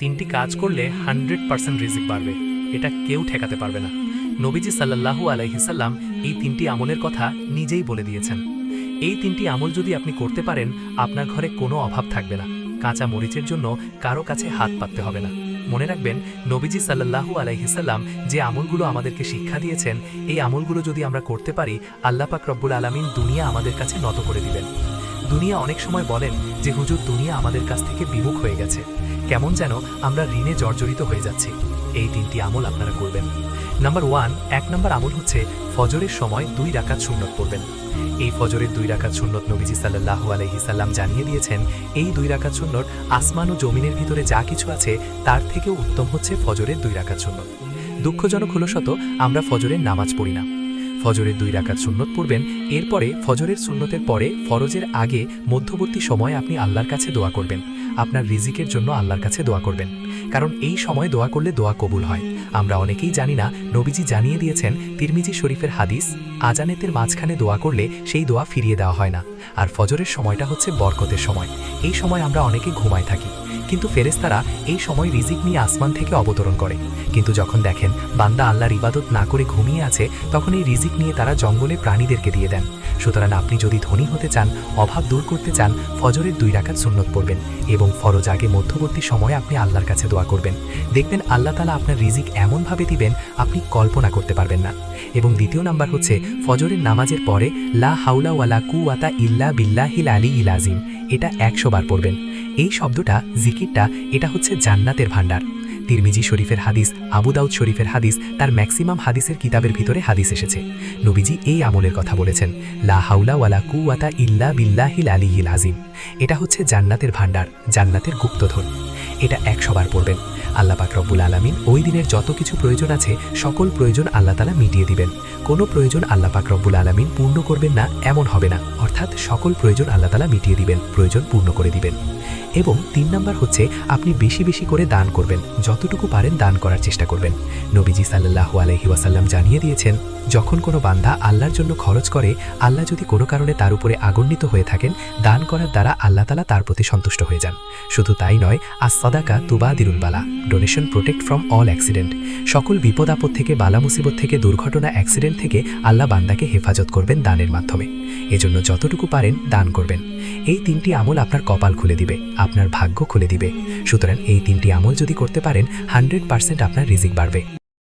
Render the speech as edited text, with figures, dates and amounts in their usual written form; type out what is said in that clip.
তিনটি কাজ করলে 100% রিজিক বাড়বে, এটা কেউ ঠেকাতে পারবে না। নবীজি সাল্লাল্লাহু আলাইহি সাল্লাম এই তিনটি আমলের কথা নিজেই বলে দিয়েছেন। এই তিনটি আমল যদি আপনি করতে পারেন, আপনার ঘরে কোনো অভাব থাকবে না। কাঁচা মরিচের জন্য কারো কাছে হাত পাততে হবে না। মনে রাখবেন, নবীজি সাল্লাল্লাহু আলাইহি সাল্লাম যে আমলগুলো আমাদেরকে শিক্ষা দিয়েছেন, এই আমলগুলো যদি আমরা করতে পারি, আল্লাহ পাক রব্বুল আলামিন দুনিয়া আমাদের কাছে নত করে দিবেন। দুনিয়া অনেক সময় বলেন যে হুজুর, দুনিয়া আমাদের কাছ থেকে বিমুখ হয়ে গেছে, কেমন যেন আমরা ঋণে জর্জরিত হয়ে যাচ্ছি। এই তিনটি আমল আপনারা করবেন। নাম্বার 1, 1 নম্বর আমল হচ্ছে ফজরের সময় 2 রাকাত সুন্নত পড়বেন। এই ফজরের 2 রাকাত সুন্নত নবীজি সাল্লাল্লাহু আলাইহি সাল্লাম জানিয়ে দিয়েছেন, এই 2 রাকাত সুন্নত আসমান ও জমিনের ভিতরে যা কিছু আছে তার থেকেও উত্তম হচ্ছে ফজরের 2 রাকাত সুন্নত। দুঃখজনক হলো শত আমরা ফজরের নামাজ পড়ি না। ফজরের 2 রাকাত সুন্নত পড়বেন, এরপরে ফজরের সুন্নতের পরে ফরজের আগে মধ্যবর্তী সময়ে আপনি আল্লাহর কাছে দোয়া করবেন। আপনার রিজিকের জন্য আল্লাহর কাছে দোয়া করবেন, কারণ এই সময় দোয়া করলে দোয়া কবুল হয়। আমরা অনেকেই জানি না, নবীজি জানিয়ে দিয়েছেন তিরমিজি শরীফের হাদিস, আজানেতের মাঝখানে দোয়া করলে সেই দোয়া ফিরিয়ে দেওয়া হয় না। আর ফজরের সময়টা হচ্ছে বরকতের সময়। এই সময় আমরা অনেকে ঘুমায় থাকি, কিন্তু ফেরেশতারা এই সময় রিজিক নিয়ে আসমান থেকে অবতরণ করে। কিন্তু যখন দেখেন বান্দা আল্লাহর ইবাদত না করে ঘুমিয়ে আছে, তখন এই রিজিক নিয়ে তারা জঙ্গলে প্রাণীদেরকে দিয়ে দেন। সুতরাং আপনি যদি ধনী হতে চান, অভাব দূর করতে চান, ফজরের 2 রাকাত সুন্নত পড়বেন এবং ফরজ আগে মধ্যবর্তী সময়ে আপনি আল্লাহর কাছে দোয়া করবেন। দেখবেন আল্লাহ তাআলা আপনার রিজিক এমনভাবে দিবেন আপনি কল্পনা করতে পারবেন না। এবং দ্বিতীয় নাম্বার হচ্ছে ফজরের নামাজের পরে লা হাওলা ওয়ালা কুওয়াতা ইল্লা বিল্লাহিল আলিয়্যিল আযীম, এটা 100 বার পড়বেন। এই শব্দটা, জিকিরটা, এটা হচ্ছে জান্নাতের ভান্ডার। তিরমিজি শরীফের হাদিস, আবু দাউদ শরীফের হাদিস, তার ম্যাক্সিমাম হাদিসের কিতাবের ভিতরে হাদিস এসেছে। নবীজি এই আমলের কথা বলেছেন, লা হাওলা ওয়ালা কুওয়াতা ইল্লা বিল্লাহিল আলিয়্যিল আযীম। এটা হচ্ছে জান্নাতের ভান্ডার, জান্নাতের গুপ্তধন। এটা 100 বার পড়বেন। আল্লাহ পাক রব্বুল আলামিন ওই দিনের যত কিছু প্রয়োজন আছে সকল প্রয়োজন আল্লাহ তাআলা মিটিয়ে দিবেন। কোনো প্রয়োজন আল্লাহ পাক রব্বুল আলামিন পূর্ণ করবেন না এমন হবে না, অর্থাৎ সকল প্রয়োজন আল্লাহ তাআলা মিটিয়ে দিবেন, প্রয়োজন পূর্ণ করে দিবেন। এবং 3 নাম্বার হচ্ছে আপনি বেশি বেশি করে দান করবেন, যতটুকু পারেন দান করার চেষ্টা করবেন। নবীজি সাল্লাল্লাহু আলাইহি ওয়াসাল্লাম জানিয়ে দিয়েছেন, যখন কোনো বান্দা আল্লাহর জন্য খরচ করে, আল্লাহ যদি কোনো কারণে তার উপরে আগুন্বিত হয়ে থাকেন, দান করার দ্বারা আল্লাহ তাআলা তার প্রতি সন্তুষ্ট হয়ে যান। শুধু তাই নয়, আস-সাদাকা তুবাদিরুল বালা, donation protect from all accident. সকল বিপদ আপদ থেকে, বালা মুসিবত থেকে, দুর্ঘটনা, অ্যাক্সিডেন্ট থেকে আল্লাহ বান্দাকে হেফাজত করবেন দানের মাধ্যমে। এজন্য যতটুকু পারেন দান করবেন। এই 3টি আমল আপনার কপাল খুলে দিবে, আপনার ভাগ্য খুলে দিবে। সুতরাং এই 3টি আমল যদি করতে পারেন, 100% আপনার রিজিক বাড়বে।